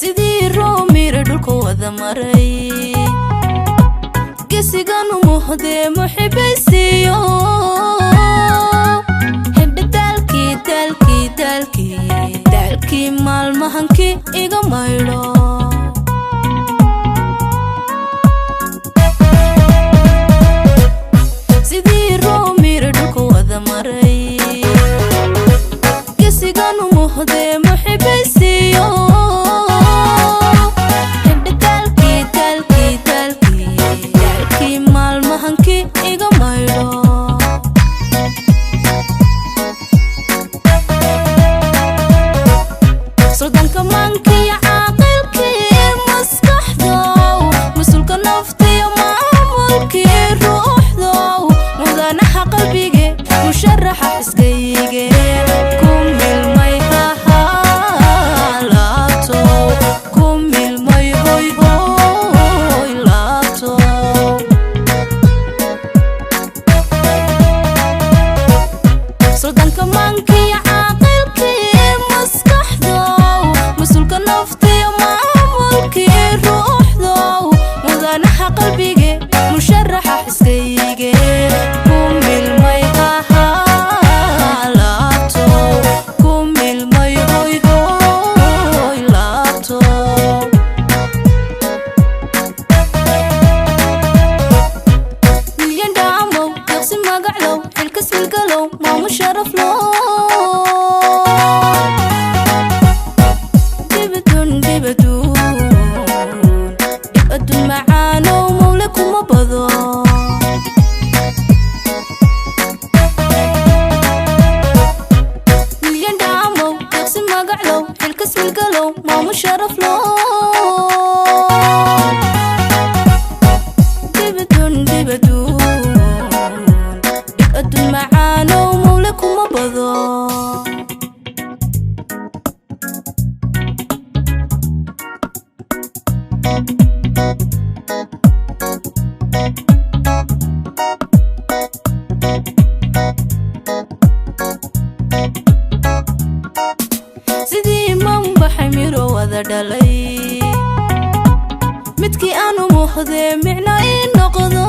sidii roomir dhulku wada maray gesigan muuhdee muxibaysiyo dalkii maalmahankii iga maydho sidii roomir dhulku wada maray gesigan muuhdee muxibaysiyo dalkii maalmahankii iga maydho صدنك مانكي عاقلكي مسكحدو مسلك نفتي ومعمولكي روح ذو مذانح قلبيكي مشرح حسكيكي كمي المي لاتو كمي المي هوي لاتو صدنك مانكي عاقلكي نفتي ومعمولكي روح ذو مذانح قلبيكي مشرح حسكيكي كمي المي لاتو كمي المي هوي لاتو مليان دعمو يقسم مقعلو الكس بالقلو ما مشرف له يبقدون معانا ومولكم مبضو مليان دعمو يقسم مقعلو الكس بالقلو ما مشرف له يبقدون يبقدون معانا ومولكم مبضو sidii manbaxay miro wada dhalay midkii aanu muuhdee micno ii noqdo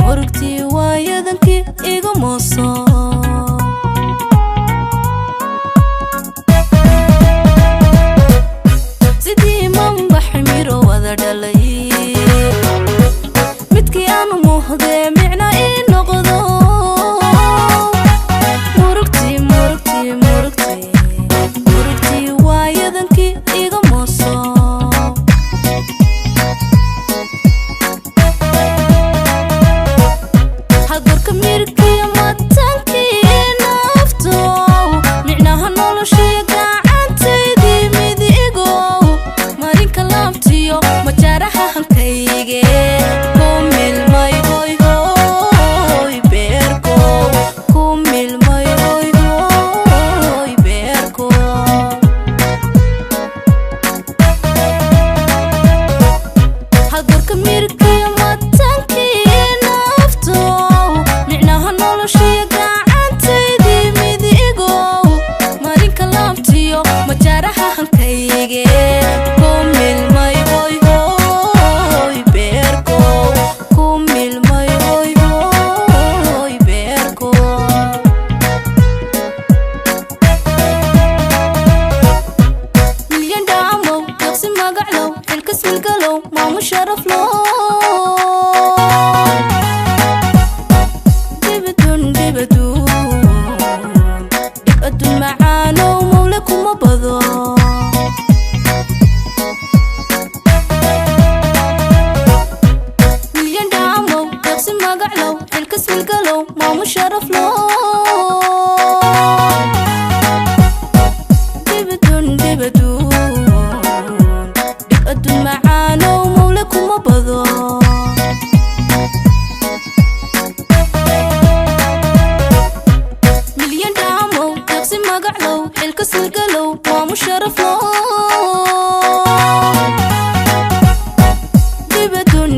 murugtii waayadankii iga mooso sidii manbaxay miro wada dhalay midkii aanu muuhdee micno ii noqdo murugtii waayadankii iga mooso hadalka mirkiya matankii nafto micnaha noloshii gacantaydii midigow marinka laabtiyo majaaraha hankayge kumilmay hoy beerko kumilmay hoy beerko hadalka mirkiya matankii nafto micnaha noloshii gacantaydii midigow marinka laabtiyo majaaraha hankayge kumilmay hoy beerko kumilmay hoy beerko milyan dhacmow yaqsi magaclow xilkas milgalow maamu sharaf lo dibadun macaanow mawle kuma bado milyan dhacmow yaqsi magaclow xilkas milgalow maamu sharaf lo dibadun macaanow mawle kuma bado magaclow xilka silgalow maamu sharaf low dibadun